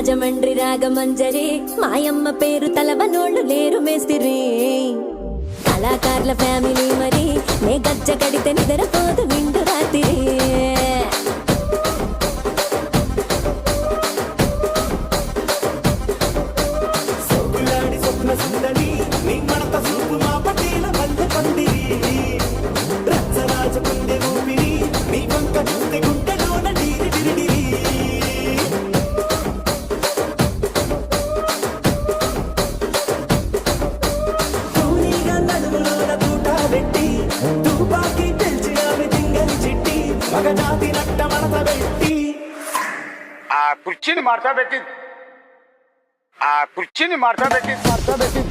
రాజమండ్రి రాగమంజరి మాయమ్మ పేరు తలవనోళ్ళు లేరు మేస్తిరి కళాకారుల ఫ్యామిలీ మరి నే గజ్జ కడితే నిద్రపోదు నిండు రాత్రి కుర్చీని మార్చబెట్టి ఆ కుర్చీని మార్చబెట్టి మార్చబెట్టి